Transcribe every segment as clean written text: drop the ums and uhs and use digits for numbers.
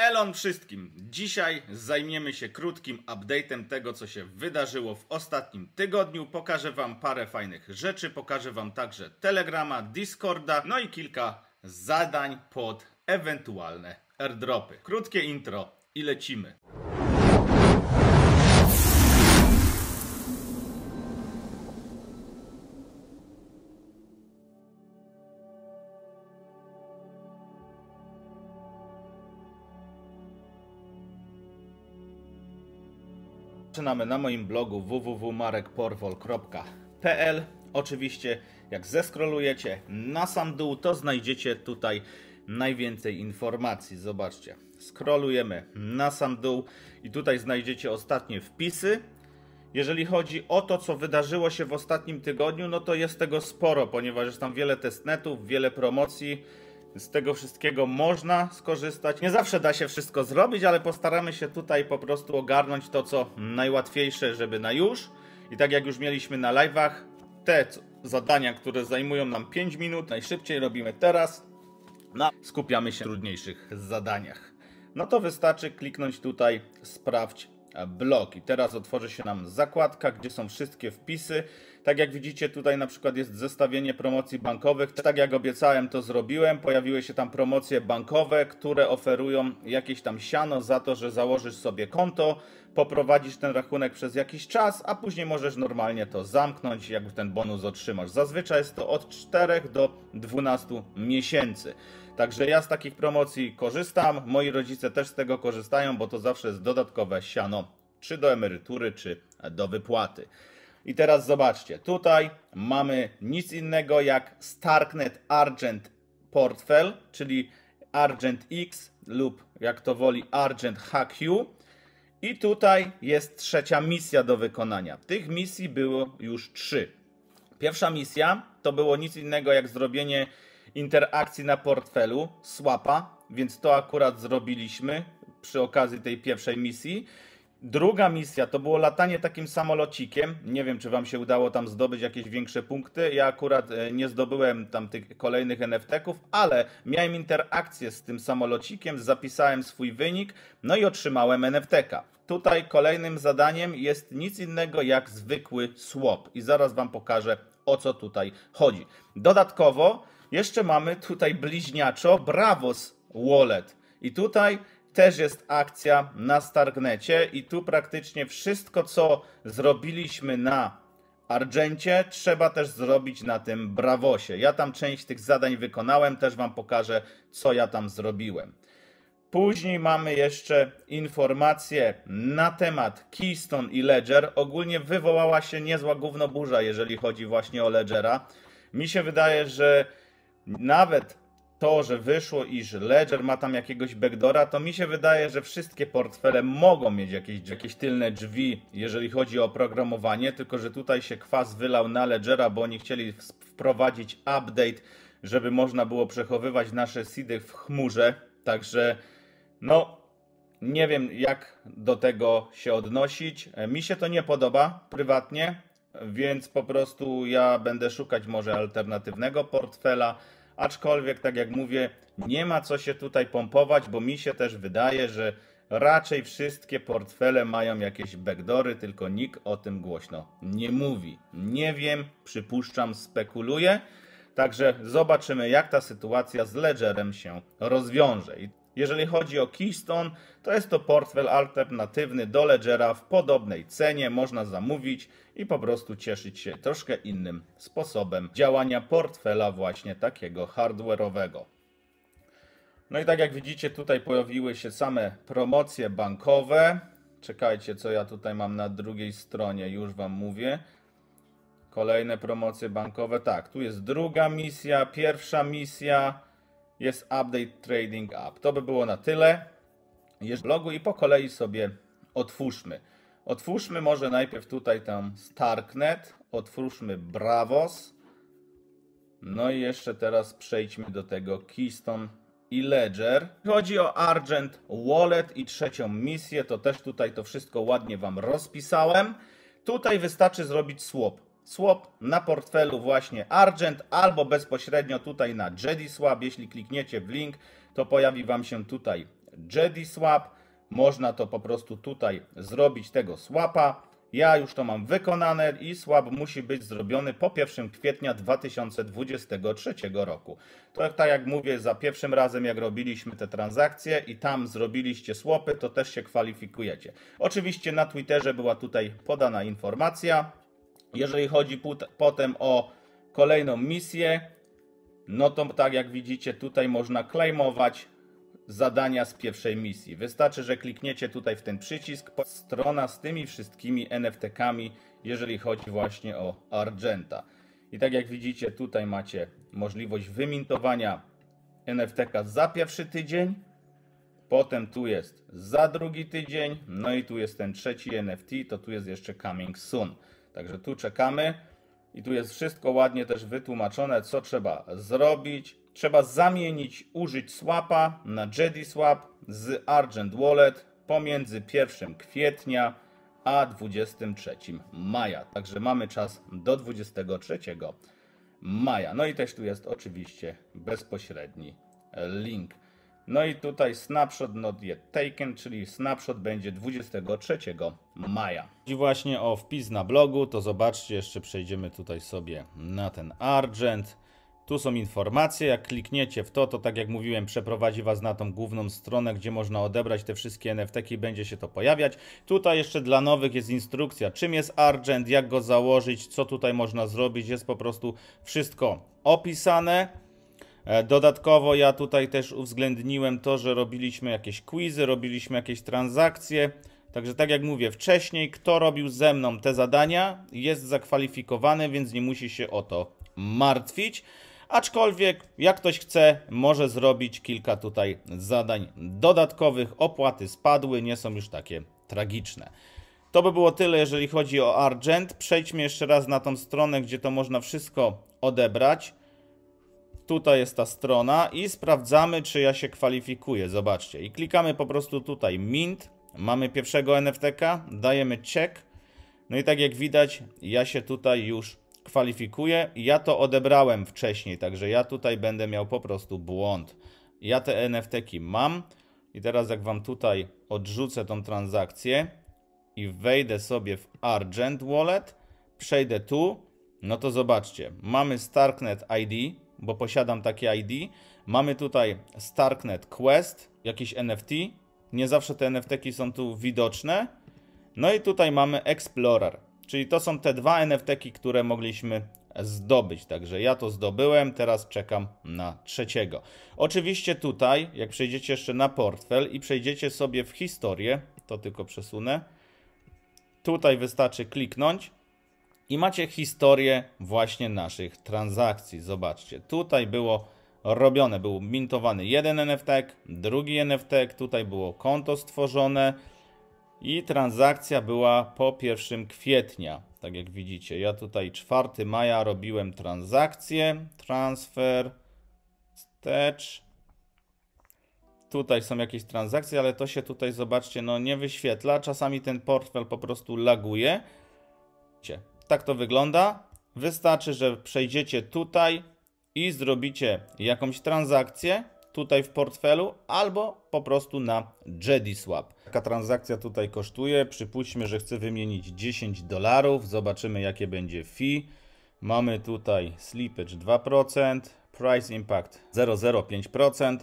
Elon wszystkim! Dzisiaj zajmiemy się krótkim update'em tego, co się wydarzyło w ostatnim tygodniu. Pokażę Wam parę fajnych rzeczy, pokażę Wam także Telegrama, Discorda, no i kilka zadań pod ewentualne airdropy. Krótkie intro i lecimy. Zaczynamy na moim blogu www.marekporwol.pl. Oczywiście jak zeskrolujecie na sam dół, to znajdziecie tutaj najwięcej informacji. Zobaczcie, scrollujemy na sam dół i tutaj znajdziecie ostatnie wpisy. Jeżeli chodzi o to, co wydarzyło się w ostatnim tygodniu, no to jest tego sporo, ponieważ jest tam wiele testnetów, wiele promocji. Z tego wszystkiego można skorzystać. Nie zawsze da się wszystko zrobić, ale postaramy się tutaj po prostu ogarnąć to, co najłatwiejsze, żeby na już. I tak jak już mieliśmy na live'ach, te zadania, które zajmują nam 5 minut, najszybciej robimy teraz. No, skupiamy się na trudniejszych zadaniach. No to wystarczy kliknąć tutaj sprawdź blog. I teraz otworzy się nam zakładka, gdzie są wszystkie wpisy. Tak jak widzicie, tutaj na przykład jest zestawienie promocji bankowych. Tak jak obiecałem, to zrobiłem. Pojawiły się tam promocje bankowe, które oferują jakieś tam siano za to, że założysz sobie konto, poprowadzisz ten rachunek przez jakiś czas, a później możesz normalnie to zamknąć, jak ten bonus otrzymasz. Zazwyczaj jest to od 4 do 12 miesięcy. Także ja z takich promocji korzystam, moi rodzice też z tego korzystają, bo to zawsze jest dodatkowe siano, czy do emerytury, czy do wypłaty. I teraz zobaczcie, tutaj mamy nic innego jak Starknet Argent Portfel, czyli Argent X lub jak to woli Argent HQ. I tutaj jest trzecia misja do wykonania. Tych misji było już 3. Pierwsza misja to było nic innego jak zrobienie interakcji na portfelu, swapa, więc to akurat zrobiliśmy przy okazji tej pierwszej misji. Druga misja to było latanie takim samolocikiem. Nie wiem, czy Wam się udało tam zdobyć jakieś większe punkty. Ja akurat nie zdobyłem tam tych kolejnych NFT-ków, ale miałem interakcję z tym samolocikiem, zapisałem swój wynik, no i otrzymałem NFT-ka. Tutaj kolejnym zadaniem jest nic innego jak zwykły swap i zaraz Wam pokażę, o co tutaj chodzi. Dodatkowo jeszcze mamy tutaj bliźniaczo Bravos Wallet i tutaj też jest akcja na Starknecie i tu praktycznie wszystko, co zrobiliśmy na Argencie, trzeba też zrobić na tym Bravosie. Ja tam część tych zadań wykonałem, też Wam pokażę, co ja tam zrobiłem. Później mamy jeszcze informacje na temat Keystone i Ledger. Ogólnie wywołała się niezła gównoburza, jeżeli chodzi właśnie o Ledgera. Mi się wydaje, że nawet to, że wyszło, iż Ledger ma tam jakiegoś backdoora, to mi się wydaje, że wszystkie portfele mogą mieć jakieś tylne drzwi, jeżeli chodzi o oprogramowanie, tylko że tutaj się kwas wylał na Ledgera, bo oni chcieli wprowadzić update, żeby można było przechowywać nasze seedy w chmurze. Także no, nie wiem jak do tego się odnosić. Mi się to nie podoba prywatnie, więc po prostu ja będę szukać może alternatywnego portfela. Aczkolwiek, tak jak mówię, nie ma co się tutaj pompować, bo mi się też wydaje, że raczej wszystkie portfele mają jakieś backdoory, tylko nikt o tym głośno nie mówi. Nie wiem, przypuszczam, spekuluję. Także zobaczymy, jak ta sytuacja z Ledgerem się rozwiąże. Jeżeli chodzi o Keystone, to jest to portfel alternatywny do Ledgera w podobnej cenie. Można zamówić i po prostu cieszyć się troszkę innym sposobem działania portfela właśnie takiego hardware'owego. No i tak jak widzicie, tutaj pojawiły się same promocje bankowe. Czekajcie, co ja tutaj mam na drugiej stronie, już Wam mówię. Kolejne promocje bankowe. Tak, tu jest druga misja, pierwsza misja. Jest Update Trading App. To by było na tyle. Jest w blogu i po kolei sobie otwórzmy. Otwórzmy może najpierw tutaj tam Starknet. Otwórzmy Bravos. No i jeszcze teraz przejdźmy do tego Keystone i Ledger. Chodzi o Argent Wallet i trzecią misję. To też tutaj to wszystko ładnie Wam rozpisałem. Tutaj wystarczy zrobić swap. Swap na portfelu właśnie Argent albo bezpośrednio tutaj na JediSwap. Jeśli klikniecie w link, to pojawi Wam się tutaj JD-Swap. Można to po prostu tutaj zrobić tego swapa. Ja już to mam wykonane i swap musi być zrobiony po 1 kwietnia 2023 roku. To tak jak mówię, za pierwszym razem jak robiliśmy te transakcje i tam zrobiliście swapy, to też się kwalifikujecie. Oczywiście na Twitterze była tutaj podana informacja. Jeżeli chodzi potem o kolejną misję, no to tak jak widzicie tutaj można claimować zadania z pierwszej misji. Wystarczy, że klikniecie tutaj w ten przycisk, strona z tymi wszystkimi NFT-kami, jeżeli chodzi właśnie o Argenta. I tak jak widzicie, tutaj macie możliwość wymintowania NFT-ka za pierwszy tydzień, potem tu jest za drugi tydzień, no i tu jest ten trzeci NFT, to tu jest jeszcze coming soon. Także tu czekamy i tu jest wszystko ładnie też wytłumaczone, co trzeba zrobić. Trzeba zamienić, użyć swapa na JD-Swap z Argent Wallet pomiędzy 1 kwietnia a 23 maja. Także mamy czas do 23 maja. No i też tu jest oczywiście bezpośredni link. No i tutaj snapshot not yet taken, czyli snapshot będzie 23 maja. I właśnie o wpis na blogu, to zobaczcie, jeszcze przejdziemy tutaj sobie na ten Argent. Tu są informacje, jak klikniecie w to, to tak jak mówiłem, przeprowadzi Was na tą główną stronę, gdzie można odebrać te wszystkie NFT-ki i będzie się to pojawiać. Tutaj jeszcze dla nowych jest instrukcja, czym jest Argent, jak go założyć, co tutaj można zrobić, jest po prostu wszystko opisane. Dodatkowo ja tutaj też uwzględniłem to, że robiliśmy jakieś quizy, robiliśmy jakieś transakcje. Także tak jak mówię wcześniej, kto robił ze mną te zadania, jest zakwalifikowany, więc nie musi się o to martwić. Aczkolwiek jak ktoś chce, może zrobić kilka tutaj zadań dodatkowych. Opłaty spadły, nie są już takie tragiczne. To by było tyle, jeżeli chodzi o Argent. Przejdźmy jeszcze raz na tą stronę, gdzie to można wszystko odebrać. Tutaj jest ta strona i sprawdzamy, czy ja się kwalifikuję. Zobaczcie. I klikamy po prostu tutaj Mint. Mamy pierwszego NFT-ka, dajemy check. No i tak jak widać, ja się tutaj już kwalifikuję. Ja to odebrałem wcześniej, także ja tutaj będę miał po prostu błąd. Ja te NFT-ki mam i teraz jak Wam tutaj odrzucę tą transakcję i wejdę sobie w Argent Wallet, przejdę tu, no to zobaczcie, mamy Starknet ID, bo posiadam takie ID. Mamy tutaj Starknet Quest, jakiś NFT. Nie zawsze te NFT-ki są tu widoczne. No i tutaj mamy Explorer, czyli to są te dwa NFT-ki, które mogliśmy zdobyć. Także ja to zdobyłem, teraz czekam na trzeciego. Oczywiście tutaj, jak przejdziecie jeszcze na portfel i przejdziecie sobie w historię, to tylko przesunę. Tutaj wystarczy kliknąć. I macie historię właśnie naszych transakcji. Zobaczcie, tutaj było robione, był mintowany jeden NFT, drugi NFT, tutaj było konto stworzone i transakcja była po 1 kwietnia. Tak jak widzicie, ja tutaj 4 maja robiłem transakcję, transfer, wstecz. Tutaj są jakieś transakcje, ale to się tutaj, zobaczcie, no nie wyświetla. Czasami ten portfel po prostu laguje. Tak to wygląda. Wystarczy, że przejdziecie tutaj i zrobicie jakąś transakcję tutaj w portfelu albo po prostu na JD-Swap. Taka transakcja tutaj kosztuje. Przypuśćmy, że chcę wymienić $10. Zobaczymy, jakie będzie fee. Mamy tutaj slippage 2%, price impact 0,05%.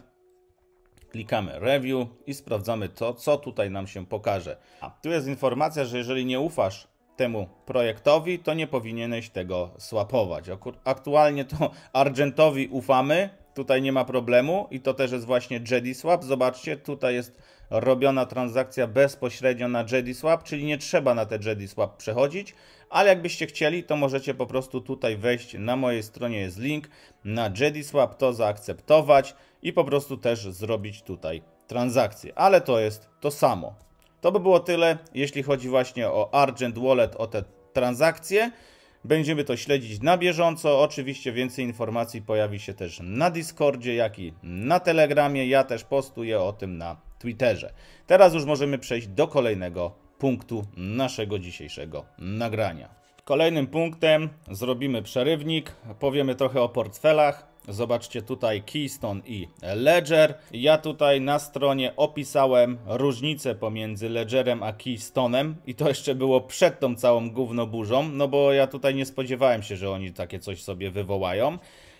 Klikamy review i sprawdzamy to, co tutaj nam się pokaże. Tu jest informacja, że jeżeli nie ufasz temu projektowi, to nie powinieneś tego swapować. Aktualnie to Argentowi ufamy, tutaj nie ma problemu i to też jest właśnie JD-Swap. Zobaczcie, tutaj jest robiona transakcja bezpośrednio na JD-Swap, czyli nie trzeba na te JD-Swap przechodzić, ale jakbyście chcieli, to możecie po prostu tutaj wejść, na mojej stronie jest link na JD-Swap, to zaakceptować i po prostu też zrobić tutaj transakcję, ale to jest to samo. To by było tyle, jeśli chodzi właśnie o Argent Wallet, o te transakcje. Będziemy to śledzić na bieżąco. Oczywiście więcej informacji pojawi się też na Discordzie, jak i na Telegramie. Ja też postuję o tym na Twitterze. Teraz już możemy przejść do kolejnego punktu naszego dzisiejszego nagrania. Kolejnym punktem zrobimy przerywnik. Powiemy trochę o portfelach. Zobaczcie tutaj Keystone i Ledger. Ja tutaj na stronie opisałem różnicę pomiędzy Ledgerem a Keystone'em i to jeszcze było przed tą całą gównoburzą, no bo ja tutaj nie spodziewałem się, że oni takie coś sobie wywołają.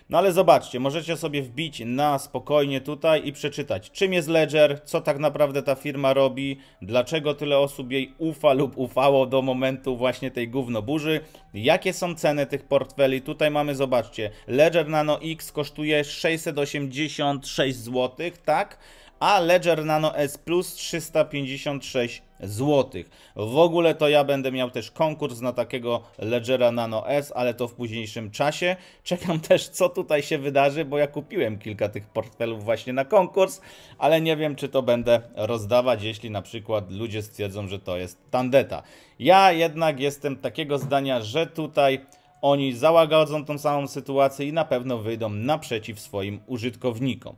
No ale zobaczcie, możecie sobie wbić na spokojnie tutaj i przeczytać, czym jest Ledger, co tak naprawdę ta firma robi, dlaczego tyle osób jej ufa lub ufało do momentu właśnie tej gównoburzy, jakie są ceny tych portfeli. Tutaj mamy, zobaczcie, Ledger Nano X kosztuje 686 zł, tak? A Ledger Nano S Plus 356 zł. W ogóle to ja będę miał też konkurs na takiego Ledgera Nano S, ale to w późniejszym czasie. Czekam też, co tutaj się wydarzy, bo ja kupiłem kilka tych portfelów właśnie na konkurs, ale nie wiem, czy to będę rozdawać, jeśli na przykład ludzie stwierdzą, że to jest tandeta. Ja jednak jestem takiego zdania, że tutaj oni załagodzą tą samą sytuację i na pewno wyjdą naprzeciw swoim użytkownikom.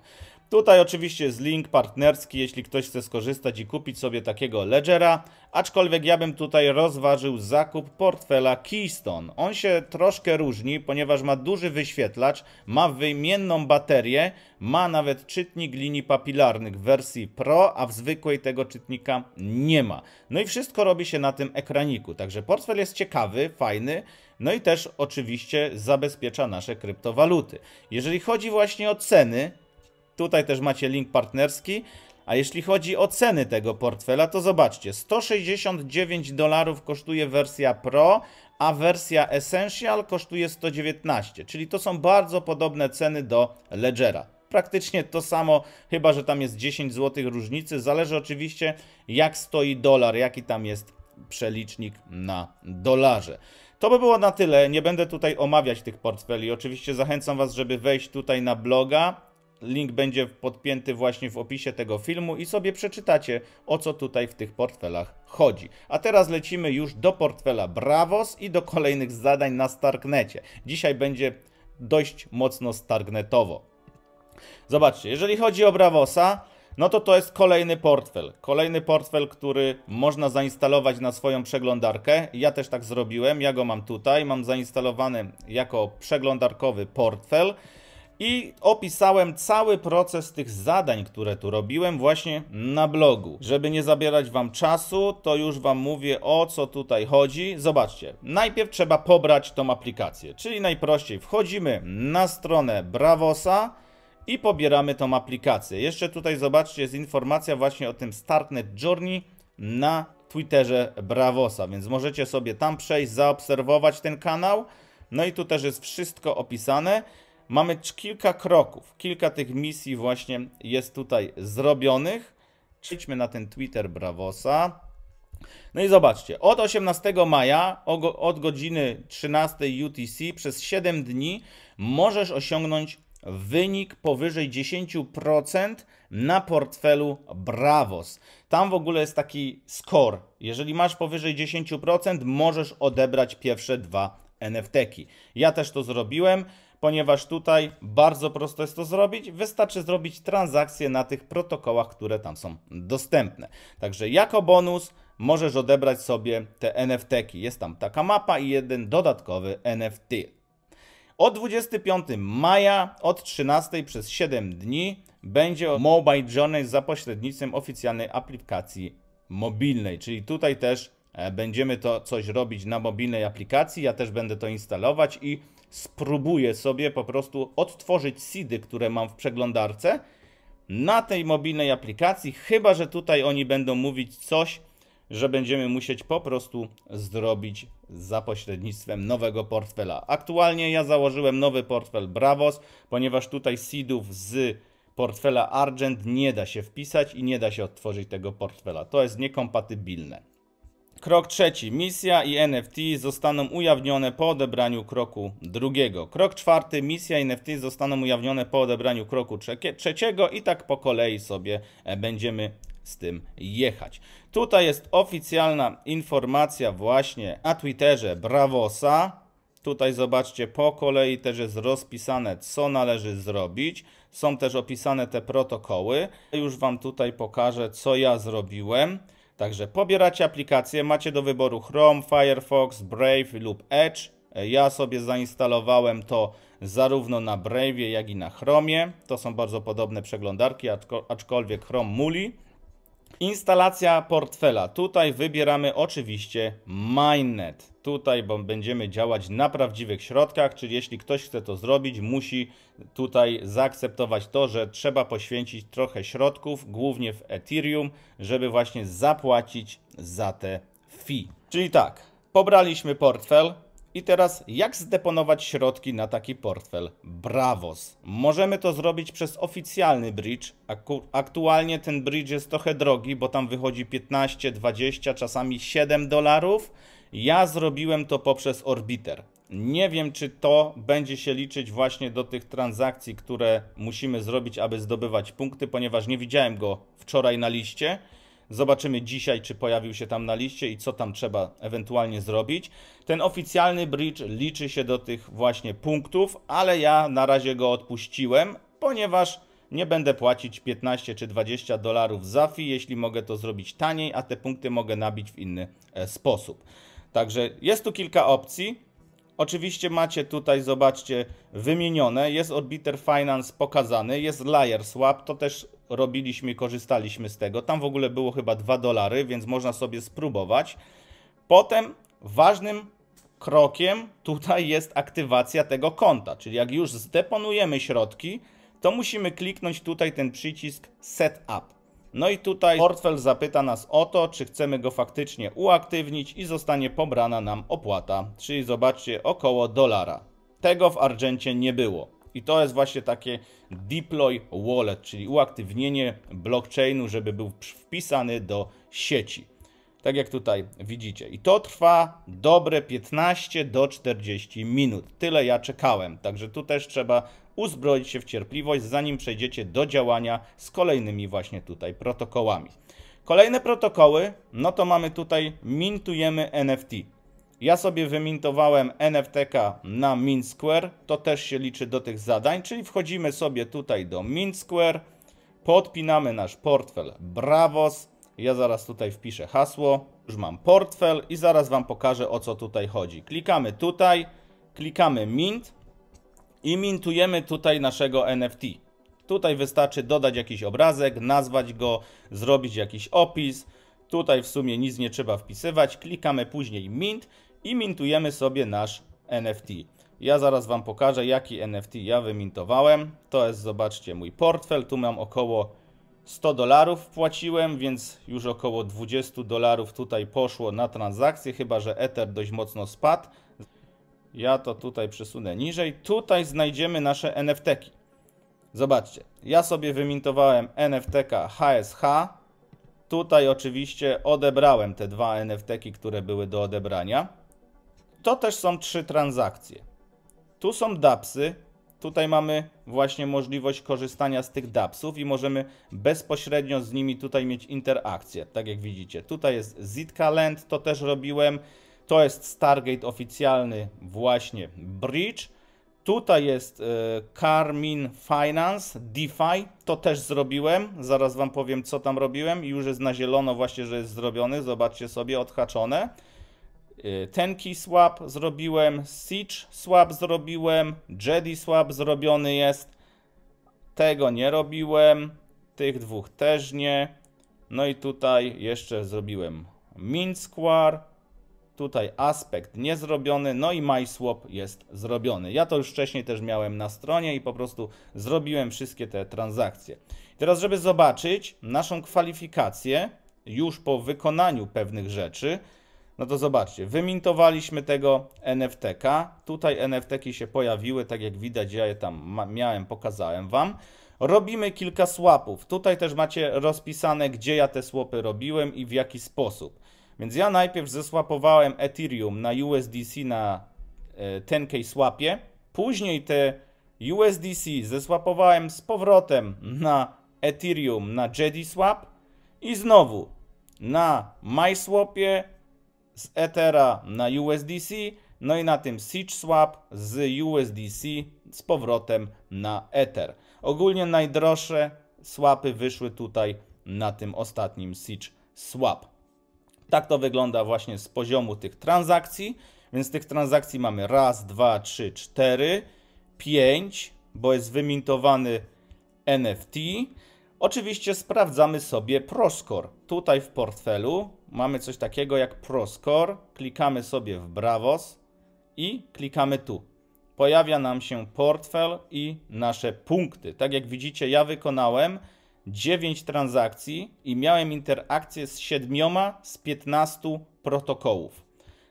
Tutaj oczywiście jest link partnerski, jeśli ktoś chce skorzystać i kupić sobie takiego Ledgera, aczkolwiek ja bym tutaj rozważył zakup portfela Keystone. On się troszkę różni, ponieważ ma duży wyświetlacz, ma wymienną baterię, ma nawet czytnik linii papilarnych w wersji Pro, a w zwykłej tego czytnika nie ma. No i wszystko robi się na tym ekraniku, także portfel jest ciekawy, fajny, no i też oczywiście zabezpiecza nasze kryptowaluty. Jeżeli chodzi właśnie o ceny, tutaj też macie link partnerski, a jeśli chodzi o ceny tego portfela, to zobaczcie, $169 kosztuje wersja Pro, a wersja Essential kosztuje 119, czyli to są bardzo podobne ceny do Ledgera. Praktycznie to samo, chyba że tam jest 10 zł różnicy, zależy oczywiście jak stoi dolar, jaki tam jest przelicznik na dolarze. To by było na tyle, nie będę tutaj omawiać tych portfeli, oczywiście zachęcam Was, żeby wejść tutaj na bloga. Link będzie podpięty właśnie w opisie tego filmu i sobie przeczytacie, o co tutaj w tych portfelach chodzi. A teraz lecimy już do portfela Bravos i do kolejnych zadań na Starknecie. Dzisiaj będzie dość mocno starknetowo. Zobaczcie, jeżeli chodzi o Bravosa, no to jest kolejny portfel. Kolejny portfel, który można zainstalować na swoją przeglądarkę. Ja też tak zrobiłem, ja go mam tutaj, mam zainstalowany jako przeglądarkowy portfel. I opisałem cały proces tych zadań, które tu robiłem właśnie na blogu. Żeby nie zabierać Wam czasu, to już Wam mówię, o co tutaj chodzi. Zobaczcie, najpierw trzeba pobrać tą aplikację, czyli najprościej wchodzimy na stronę Bravosa i pobieramy tą aplikację. Jeszcze tutaj zobaczcie, jest informacja właśnie o tym Starknet Journey na Twitterze Bravosa, więc możecie sobie tam przejść, zaobserwować ten kanał. No i tu też jest wszystko opisane. Mamy kilka kroków, kilka tych misji właśnie jest tutaj zrobionych. Przejdźmy na ten Twitter Bravosa. No i zobaczcie, od 18 maja, od godziny 13 UTC przez 7 dni możesz osiągnąć wynik powyżej 10% na portfelu Bravos. Tam w ogóle jest taki score. Jeżeli masz powyżej 10%, możesz odebrać pierwsze 2 NFT-ki. Ja też to zrobiłem, ponieważ tutaj bardzo prosto jest to zrobić. Wystarczy zrobić transakcje na tych protokołach, które tam są dostępne. Także jako bonus możesz odebrać sobie te NFT-ki. Jest tam taka mapa i jeden dodatkowy NFT. Od 25 maja, od 13 przez 7 dni będzie Mobile Journey za pośrednictwem oficjalnej aplikacji mobilnej. Czyli tutaj też będziemy to coś robić na mobilnej aplikacji. Ja też będę to instalować i spróbuję sobie po prostu odtworzyć seedy, które mam w przeglądarce na tej mobilnej aplikacji, chyba że tutaj oni będą mówić coś, że będziemy musieć po prostu zrobić za pośrednictwem nowego portfela. Aktualnie ja założyłem nowy portfel Bravos, ponieważ tutaj seedów z portfela Argent nie da się wpisać i nie da się odtworzyć tego portfela. To jest niekompatybilne. Krok trzeci. Misja i NFT zostaną ujawnione po odebraniu kroku drugiego. Krok czwarty. Misja i NFT zostaną ujawnione po odebraniu kroku trzeciego i tak po kolei sobie będziemy z tym jechać. Tutaj jest oficjalna informacja właśnie na Twitterze Bravosa. Tutaj zobaczcie, po kolei też jest rozpisane, co należy zrobić. Są też opisane te protokoły. Już Wam tutaj pokażę, co ja zrobiłem. Także pobieracie aplikację, macie do wyboru Chrome, Firefox, Brave lub Edge. Ja sobie zainstalowałem to zarówno na Brave'ie, jak i na Chromie. To są bardzo podobne przeglądarki, aczkolwiek Chrome muli. Instalacja portfela. Tutaj wybieramy oczywiście Mainnet. Tutaj będziemy działać na prawdziwych środkach, czyli jeśli ktoś chce to zrobić, musi tutaj zaakceptować to, że trzeba poświęcić trochę środków, głównie w Ethereum, żeby właśnie zapłacić za te fee. Czyli tak, pobraliśmy portfel. I teraz jak zdeponować środki na taki portfel Bravos? Możemy to zrobić przez oficjalny bridge. Aktualnie ten bridge jest trochę drogi, bo tam wychodzi 15, 20, czasami 7 dolarów. Ja zrobiłem to poprzez Orbiter. Nie wiem, czy to będzie się liczyć właśnie do tych transakcji, które musimy zrobić, aby zdobywać punkty, ponieważ nie widziałem go wczoraj na liście. Zobaczymy dzisiaj, czy pojawił się tam na liście i co tam trzeba ewentualnie zrobić. Ten oficjalny bridge liczy się do tych właśnie punktów, ale ja na razie go odpuściłem, ponieważ nie będę płacić 15 czy 20 dolarów za fee, jeśli mogę to zrobić taniej, a te punkty mogę nabić w inny sposób. Także jest tu kilka opcji. Oczywiście macie tutaj, zobaczcie, wymienione. Jest Orbiter Finance pokazany, jest Layer Swap, to też robiliśmy i korzystaliśmy z tego. Tam w ogóle było chyba 2 dolary, więc można sobie spróbować. Potem ważnym krokiem tutaj jest aktywacja tego konta, czyli jak już zdeponujemy środki, to musimy kliknąć tutaj ten przycisk Set Up. No i tutaj portfel zapyta nas o to, czy chcemy go faktycznie uaktywnić i zostanie pobrana nam opłata, czyli zobaczcie, około dolara. Tego w Argencie nie było. I to jest właśnie takie deploy wallet, czyli uaktywnienie blockchainu, żeby był wpisany do sieci. Tak jak tutaj widzicie. I to trwa dobre 15 do 40 minut. Tyle ja czekałem. Także tu też trzeba uzbroić się w cierpliwość, zanim przejdziecie do działania z kolejnymi właśnie tutaj protokołami. Kolejne protokoły, no to mamy tutaj, mintujemy NFT. Ja sobie wymintowałem NFT-ka na Mint Square, to też się liczy do tych zadań, czyli wchodzimy sobie tutaj do Mint Square, podpinamy nasz portfel Bravos. Ja zaraz tutaj wpiszę hasło, już mam portfel i zaraz Wam pokażę, o co tutaj chodzi. Klikamy tutaj, klikamy Mint i mintujemy tutaj naszego NFT. Tutaj wystarczy dodać jakiś obrazek, nazwać go, zrobić jakiś opis. Tutaj w sumie nic nie trzeba wpisywać. Klikamy później Mint i mintujemy sobie nasz NFT. Ja zaraz Wam pokażę, jaki NFT ja wymintowałem. To jest, zobaczcie, mój portfel. Tu mam około 100 dolarów wpłaciłem, więc już około 20 dolarów tutaj poszło na transakcję, chyba że Ether dość mocno spadł. Ja to tutaj przesunę niżej. Tutaj znajdziemy nasze NFT-ki. Zobaczcie, ja sobie wymintowałem NFT-ka HSH. Tutaj oczywiście odebrałem te 2 NFT-ki, które były do odebrania. To też są 3 transakcje. Tu są dApsy. Tutaj mamy właśnie możliwość korzystania z tych dApsów i możemy bezpośrednio z nimi tutaj mieć interakcję. Tak jak widzicie, tutaj jest Zitka Land, to też robiłem. To jest Stargate oficjalny właśnie bridge. Tutaj jest Carmine Finance, DeFi, to też zrobiłem. Zaraz Wam powiem, co tam robiłem. I już jest na zielono właśnie, że jest zrobiony. Zobaczcie sobie, odhaczone. Tenki Swap zrobiłem, Siege Swap zrobiłem, Jedi Swap zrobiony jest. Tego nie robiłem, tych 2 też nie. No i tutaj jeszcze zrobiłem Mint Square. Tutaj aspekt nie zrobiony, no i MySwap jest zrobiony. Ja to już wcześniej też miałem na stronie i po prostu zrobiłem wszystkie te transakcje. Teraz, żeby zobaczyć naszą kwalifikację już po wykonaniu pewnych rzeczy, no to zobaczcie, wymintowaliśmy tego NFT-ka. Tutaj NFT-ki się pojawiły, tak jak widać, ja je tam miałem, pokazałem Wam. Robimy kilka swapów. Tutaj też macie rozpisane, gdzie ja te swapy robiłem i w jaki sposób. Więc ja najpierw zeswapowałem Ethereum na USDC na 10K swapie. Później te USDC zeswapowałem z powrotem na Ethereum na Jedi Swap. I znowu na MySwapie z Ethera na USDC. No i na tym Siege Swap z USDC z powrotem na Ether. Ogólnie najdroższe swapy wyszły tutaj na tym ostatnim Siege Swap. Tak to wygląda właśnie z poziomu tych transakcji. Więc tych transakcji mamy raz, 2, 3, 4, 5, bo jest wymintowany NFT. Oczywiście sprawdzamy sobie ProScore. Tutaj w portfelu mamy coś takiego jak ProScore. Klikamy sobie w Bravos i klikamy tu. Pojawia nam się portfel i nasze punkty. Tak jak widzicie, ja wykonałem 9 transakcji i miałem interakcję z 7 z 15 protokołów.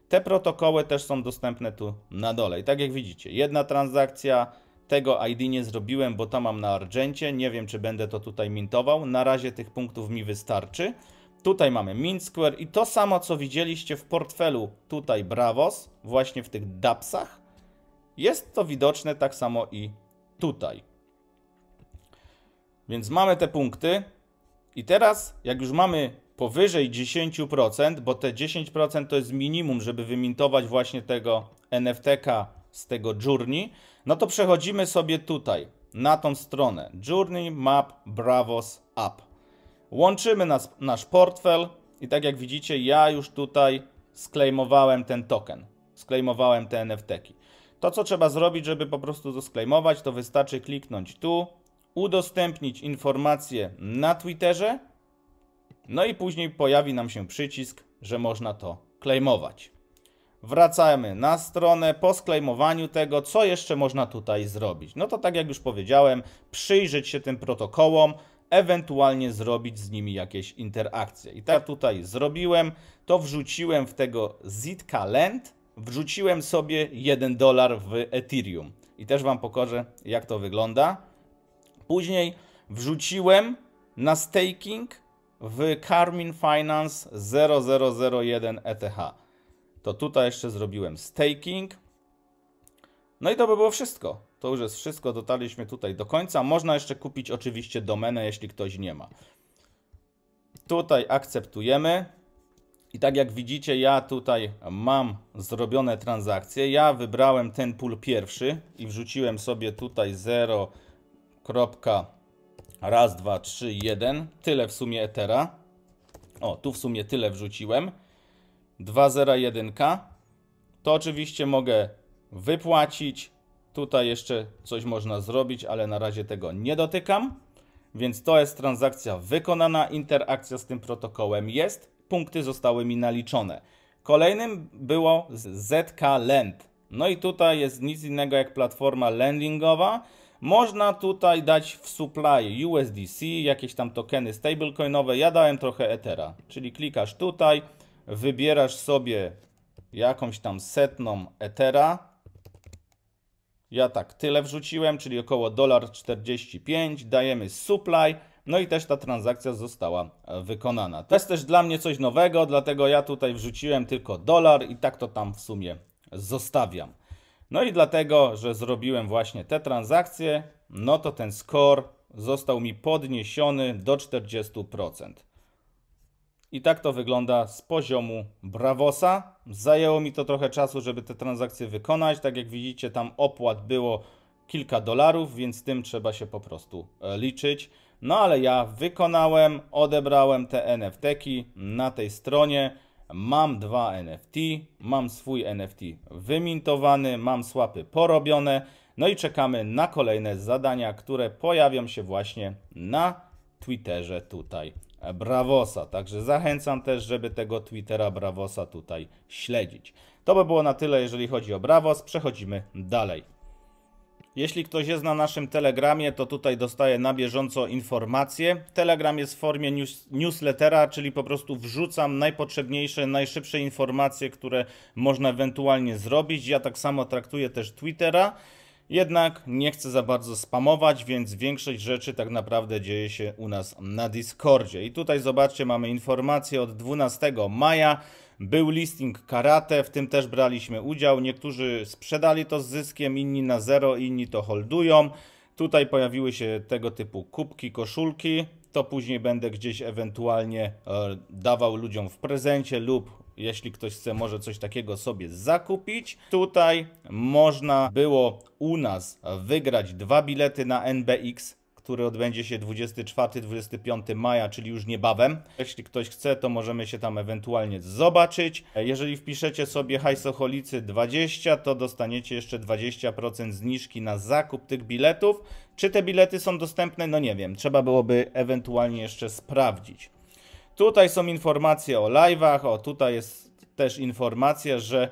Te protokoły też są dostępne tu na dole. I tak jak widzicie, jedna transakcja, tego ID nie zrobiłem, bo to mam na Argencie. Nie wiem, czy będę to tutaj mintował. Na razie tych punktów mi wystarczy. Tutaj mamy Mint Square i to samo, co widzieliście w portfelu tutaj Bravos, właśnie w tych dApsach. Jest to widoczne tak samo i tutaj. Więc mamy te punkty i teraz jak już mamy powyżej 10%, bo te 10% to jest minimum, żeby wymintować właśnie tego NFT-ka z tego Journey, no to przechodzimy sobie tutaj na tą stronę Journey Map Bravos App. Łączymy nasz portfel i tak jak widzicie, ja już tutaj sklejmowałem ten token, sklejmowałem te NFT-ki. To, co trzeba zrobić, żeby po prostu to sklejmować, to wystarczy kliknąć tu, udostępnić informację na Twitterze, no i później pojawi nam się przycisk, że można to klejmować. Wracamy na stronę po sklejmowaniu tego, co jeszcze można tutaj zrobić. No to tak jak już powiedziałem, przyjrzeć się tym protokołom, ewentualnie zrobić z nimi jakieś interakcje. I tak tutaj zrobiłem, to wrzuciłem w tego Zitka Land, wrzuciłem sobie $1 w Ethereum. I też Wam pokażę, jak to wygląda. Później wrzuciłem na staking w Carmine Finance 0001 ETH. To tutaj jeszcze zrobiłem staking. No i to by było wszystko. To już jest wszystko, dotarliśmy tutaj do końca. Można jeszcze kupić oczywiście domenę, jeśli ktoś nie ma. Tutaj akceptujemy. I tak jak widzicie, ja tutaj mam zrobione transakcje. Ja wybrałem ten pool pierwszy i wrzuciłem sobie tutaj 0.1231. Tyle w sumie Ethera. O, tu w sumie tyle wrzuciłem. 201. To oczywiście mogę wypłacić. Tutaj jeszcze coś można zrobić, ale na razie tego nie dotykam. Więc to jest transakcja wykonana. Interakcja z tym protokołem jest. Punkty zostały mi naliczone. Kolejnym było ZK Lend. No i tutaj jest nic innego jak platforma lendingowa. Można tutaj dać w supply USDC, jakieś tam tokeny stablecoinowe. Ja dałem trochę Ethera, czyli klikasz tutaj, wybierasz sobie jakąś tam setną Ethera. Ja tak tyle wrzuciłem, czyli około $1.45. Dajemy supply. No i też ta transakcja została wykonana. To jest też dla mnie coś nowego, dlatego ja tutaj wrzuciłem tylko $1 i tak to tam w sumie zostawiam. No i dlatego, że zrobiłem właśnie te transakcje, no to ten score został mi podniesiony do 40%. I tak to wygląda z poziomu Bravosa. Zajęło mi to trochę czasu, żeby te transakcje wykonać. Tak jak widzicie, tam opłat było kilka dolarów, więc z tym trzeba się po prostu liczyć. No ale ja wykonałem, odebrałem te NFT-ki na tej stronie. Mam 2 NFT, mam swój NFT wymintowany, mam swapy porobione. No i czekamy na kolejne zadania, które pojawią się właśnie na Twitterze tutaj Bravosa. Także zachęcam też, żeby tego Twittera Bravosa tutaj śledzić. To by było na tyle, jeżeli chodzi o Bravos. Przechodzimy dalej. Jeśli ktoś jest na naszym Telegramie, to tutaj dostaje na bieżąco informacje. Telegram jest w formie newslettera, czyli po prostu wrzucam najpotrzebniejsze, najszybsze informacje, które można ewentualnie zrobić. Ja tak samo traktuję też Twittera. Jednak nie chcę za bardzo spamować, więc większość rzeczy tak naprawdę dzieje się u nas na Discordzie. I tutaj zobaczcie, mamy informację od 12 maja. Był listing karate, w tym też braliśmy udział. Niektórzy sprzedali to z zyskiem, inni na zero, inni to holdują. Tutaj pojawiły się tego typu kubki, koszulki. To później będę gdzieś ewentualnie dawał ludziom w prezencie lub jeśli ktoś chce, może coś takiego sobie zakupić. Tutaj można było u nas wygrać 2 bilety na NBX, który odbędzie się 24-25 maja, czyli już niebawem. Jeśli ktoś chce, to możemy się tam ewentualnie zobaczyć. Jeżeli wpiszecie sobie Hajsoholicy 20, to dostaniecie jeszcze 20% zniżki na zakup tych biletów. Czy te bilety są dostępne? No nie wiem, trzeba byłoby ewentualnie jeszcze sprawdzić. Tutaj są informacje o live'ach, o tutaj jest też informacja, że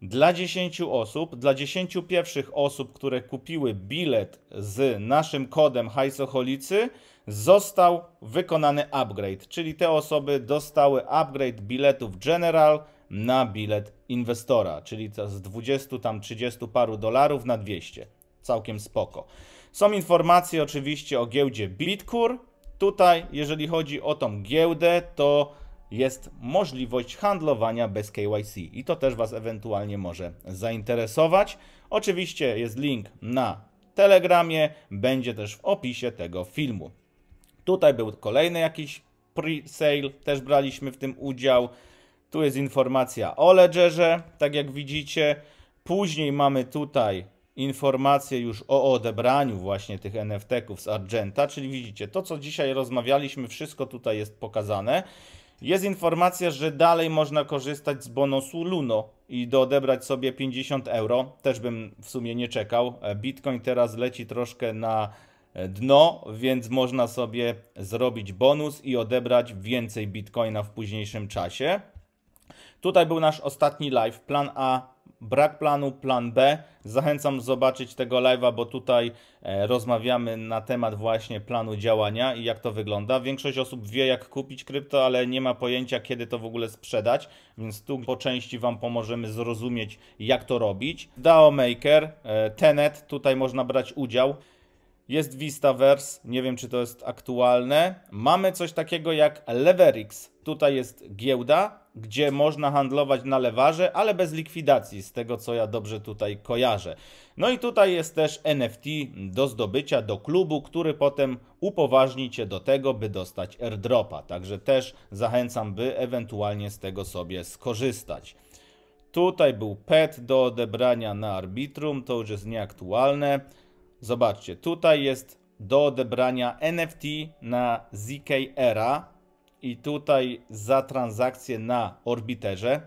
dla 10 osób, dla 10 pierwszych osób, które kupiły bilet z naszym kodem Hajsoholicy, został wykonany upgrade, czyli te osoby dostały upgrade biletów General na bilet inwestora, czyli to z 20 tam 30 paru dolarów na 200. Całkiem spoko. Są informacje oczywiście o giełdzie Bitcoin. Tutaj, jeżeli chodzi o tą giełdę, to jest możliwość handlowania bez KYC i to też Was ewentualnie może zainteresować. Oczywiście jest link na Telegramie, będzie też w opisie tego filmu. Tutaj był kolejny jakiś pre-sale, też braliśmy w tym udział. Tu jest informacja o Ledgerze, tak jak widzicie. Później mamy tutaj informacje już o odebraniu właśnie tych NFT-ków z Argenta, czyli widzicie, to co dzisiaj rozmawialiśmy, wszystko tutaj jest pokazane. Jest informacja, że dalej można korzystać z bonusu Luno i odebrać sobie 50 euro. Też bym w sumie nie czekał. Bitcoin teraz leci troszkę na dno, więc można sobie zrobić bonus i odebrać więcej Bitcoina w późniejszym czasie. Tutaj był nasz ostatni live, plan A, brak planu, plan B. Zachęcam zobaczyć tego live'a, bo tutaj rozmawiamy na temat właśnie planu działania i jak to wygląda. Większość osób wie, jak kupić krypto, ale nie ma pojęcia, kiedy to w ogóle sprzedać, więc tu po części Wam pomożemy zrozumieć, jak to robić. DAO Maker, Tenet, tutaj można brać udział. Jest Vistaverse, nie wiem, czy to jest aktualne. Mamy coś takiego jak Leverix. Tutaj jest giełda, gdzie można handlować na lewarze, ale bez likwidacji, z tego co ja dobrze tutaj kojarzę. No i tutaj jest też NFT do zdobycia, do klubu, który potem upoważni Cię do tego, by dostać airdropa. Także też zachęcam, by ewentualnie z tego sobie skorzystać. Tutaj był PET do odebrania na Arbitrum, to już jest nieaktualne. Zobaczcie, tutaj jest do odebrania NFT na ZK Era i tutaj za transakcję na Orbiterze.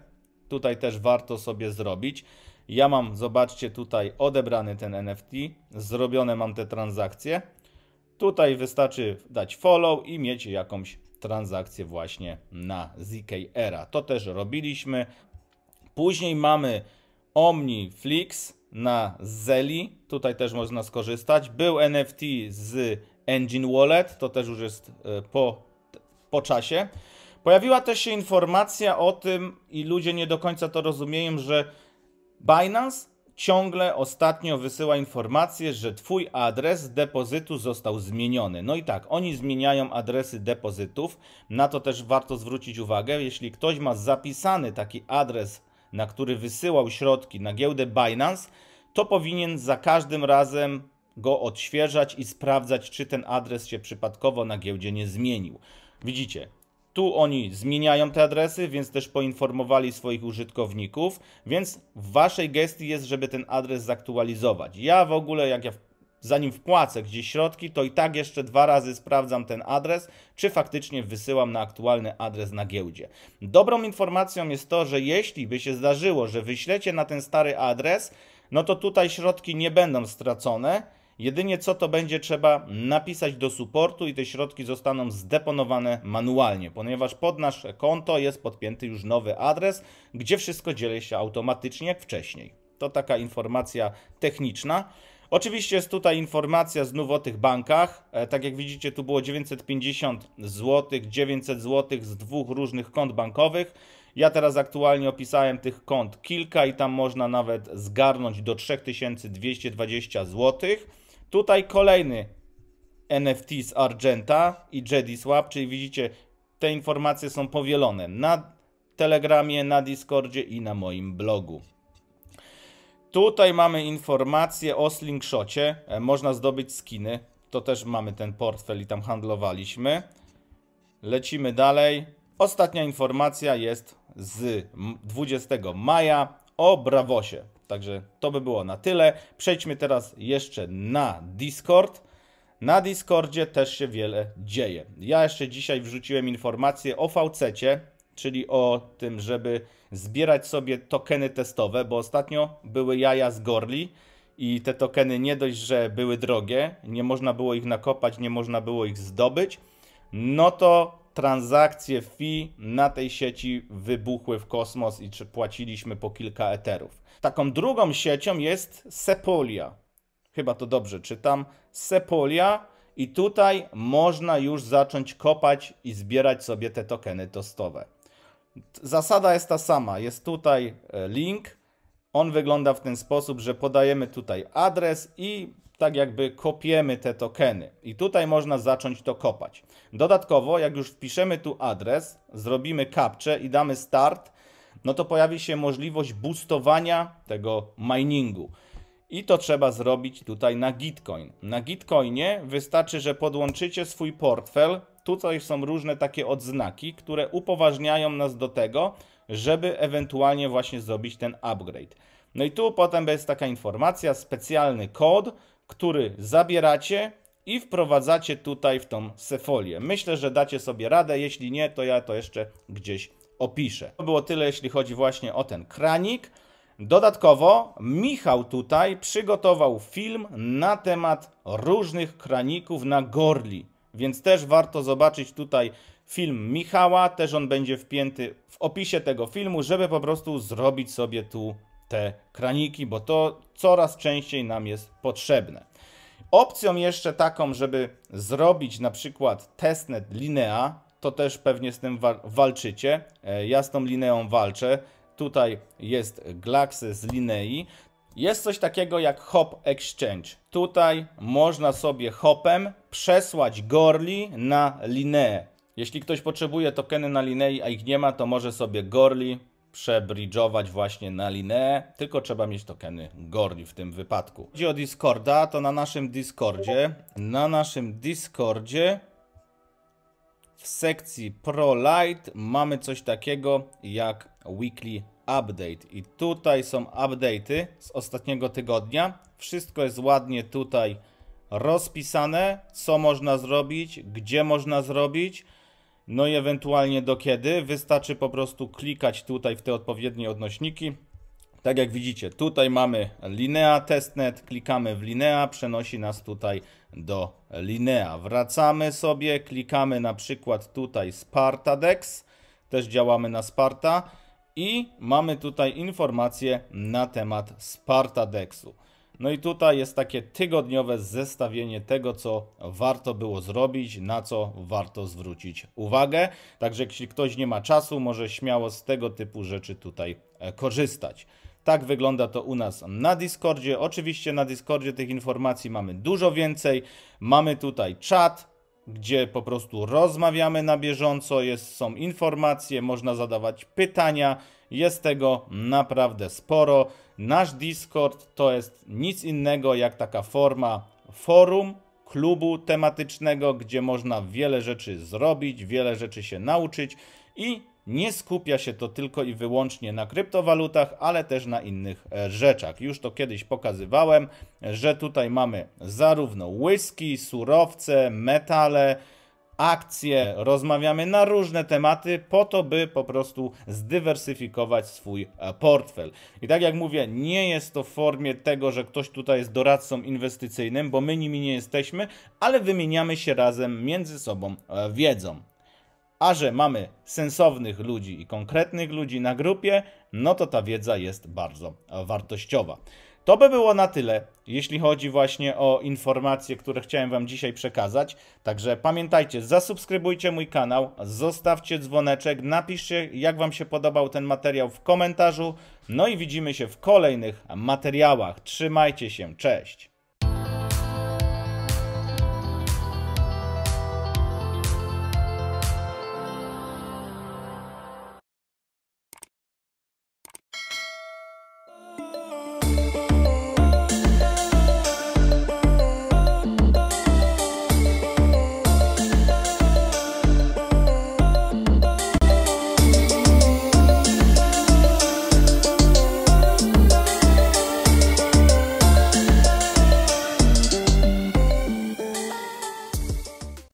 Tutaj też warto sobie zrobić. Ja mam, zobaczcie, tutaj odebrany ten NFT, zrobione mam te transakcje. Tutaj wystarczy dać follow i mieć jakąś transakcję właśnie na ZK Era. To też robiliśmy. Później mamy OmniFlix na Zeli, tutaj też można skorzystać. Był NFT z Engine Wallet, to też już jest po czasie. Pojawiła też się informacja o tym, i ludzie nie do końca to rozumieją, że Binance ciągle ostatnio wysyła informację, że Twój adres depozytu został zmieniony. No i tak, oni zmieniają adresy depozytów, na to też warto zwrócić uwagę. Jeśli ktoś ma zapisany taki adres, na który wysyłał środki na giełdę Binance, to powinien za każdym razem go odświeżać i sprawdzać, czy ten adres się przypadkowo na giełdzie nie zmienił. Widzicie, tu oni zmieniają te adresy, więc też poinformowali swoich użytkowników, więc w Waszej gestii jest, żeby ten adres zaktualizować. Ja w ogóle, zanim wpłacę gdzieś środki, to i tak jeszcze 2 razy sprawdzam ten adres, czy faktycznie wysyłam na aktualny adres na giełdzie. Dobrą informacją jest to, że jeśli by się zdarzyło, że wyślecie na ten stary adres, no to tutaj środki nie będą stracone. Jedynie co to będzie trzeba napisać do supportu i te środki zostaną zdeponowane manualnie, ponieważ pod nasze konto jest podpięty już nowy adres, gdzie wszystko dzieje się automatycznie jak wcześniej. To taka informacja techniczna. Oczywiście jest tutaj informacja znów o tych bankach. Tak jak widzicie, tu było 950 zł, 900 zł z 2 różnych kont bankowych. Ja teraz aktualnie opisałem tych kont kilka i tam można nawet zgarnąć do 3220 zł. Tutaj kolejny NFT z Argenta i JediSwap, czyli widzicie, te informacje są powielone na Telegramie, na Discordzie i na moim blogu. Tutaj mamy informację o Slingshocie. Można zdobyć skiny. To też mamy ten portfel i tam handlowaliśmy. Lecimy dalej. Ostatnia informacja jest z 20 maja o Bravosie. Także to by było na tyle. Przejdźmy teraz jeszcze na Discord. Na Discordzie też się wiele dzieje. Ja jeszcze dzisiaj wrzuciłem informację o VC-cie, czyli o tym, żeby zbierać sobie tokeny testowe, bo ostatnio były jaja z Gorli i te tokeny nie dość, że były drogie, nie można było ich nakopać, nie można było ich zdobyć, no to transakcje fee na tej sieci wybuchły w kosmos i płaciliśmy po kilka eterów. Taką drugą siecią jest Sepolia. Chyba to dobrze czytam. Sepolia i tutaj można już zacząć kopać i zbierać sobie te tokeny testowe. Zasada jest ta sama. Jest tutaj link. On wygląda w ten sposób, że podajemy tutaj adres i tak jakby kopiemy te tokeny. I tutaj można zacząć to kopać. Dodatkowo, jak już wpiszemy tu adres, zrobimy captcha i damy start, no to pojawi się możliwość boostowania tego miningu. I to trzeba zrobić tutaj na Gitcoin. Na Gitcoinie wystarczy, że podłączycie swój portfel. Tutaj są różne takie odznaki, które upoważniają nas do tego, żeby ewentualnie właśnie zrobić ten upgrade. No i tu potem jest taka informacja, specjalny kod, który zabieracie i wprowadzacie tutaj w tą Sefolię. Myślę, że dacie sobie radę, jeśli nie, to ja to jeszcze gdzieś opiszę. To było tyle, jeśli chodzi właśnie o ten kranik. Dodatkowo Michał tutaj przygotował film na temat różnych kraników na Gorli, więc też warto zobaczyć tutaj film Michała, też on będzie wpięty w opisie tego filmu, żeby po prostu zrobić sobie tu te kraniki, bo to coraz częściej nam jest potrzebne. Opcją jeszcze taką, żeby zrobić na przykład testnet Linea, to też pewnie z tym walczycie. Ja z tą Lineą walczę. Tutaj jest Glaxy z Linei. Jest coś takiego jak Hop Exchange. Tutaj można sobie hopem przesłać Gorli na Lineę. Jeśli ktoś potrzebuje tokeny na Linei, a ich nie ma, to może sobie Gorli przebridżować właśnie na Lineę, tylko trzeba mieć tokeny Gorli w tym wypadku. Jeśli chodzi o Discorda, to na naszym Discordzie w sekcji Pro Lite mamy coś takiego jak Weekly Update i tutaj są update'y z ostatniego tygodnia. Wszystko jest ładnie tutaj rozpisane, co można zrobić, gdzie można zrobić, no i ewentualnie do kiedy. Wystarczy po prostu klikać tutaj w te odpowiednie odnośniki. Tak jak widzicie, tutaj mamy Linea Testnet, klikamy w Linea, przenosi nas tutaj do Linea. Wracamy sobie, klikamy na przykład tutaj Spartadex, też działamy na Sparta i mamy tutaj informacje na temat Spartadexu. No i tutaj jest takie tygodniowe zestawienie tego, co warto było zrobić, na co warto zwrócić uwagę. Także jeśli ktoś nie ma czasu, może śmiało z tego typu rzeczy tutaj korzystać. Tak wygląda to u nas na Discordzie. Oczywiście na Discordzie tych informacji mamy dużo więcej. Mamy tutaj czat, gdzie po prostu rozmawiamy na bieżąco, są informacje, można zadawać pytania. Jest tego naprawdę sporo. Nasz Discord to jest nic innego jak taka forma forum, klubu tematycznego, gdzie można wiele rzeczy zrobić, wiele rzeczy się nauczyć i nie skupia się to tylko i wyłącznie na kryptowalutach, ale też na innych rzeczach. Już to kiedyś pokazywałem, że tutaj mamy zarówno whisky, surowce, metale, akcje, rozmawiamy na różne tematy po to, by po prostu zdywersyfikować swój portfel. I tak jak mówię, nie jest to w formie tego, że ktoś tutaj jest doradcą inwestycyjnym, bo my nimi nie jesteśmy, ale wymieniamy się razem między sobą wiedzą. A że mamy sensownych ludzi i konkretnych ludzi na grupie, no to ta wiedza jest bardzo wartościowa. To by było na tyle, jeśli chodzi właśnie o informacje, które chciałem Wam dzisiaj przekazać. Także pamiętajcie, zasubskrybujcie mój kanał, zostawcie dzwoneczek, napiszcie, jak Wam się podobał ten materiał w komentarzu. No i widzimy się w kolejnych materiałach. Trzymajcie się, cześć!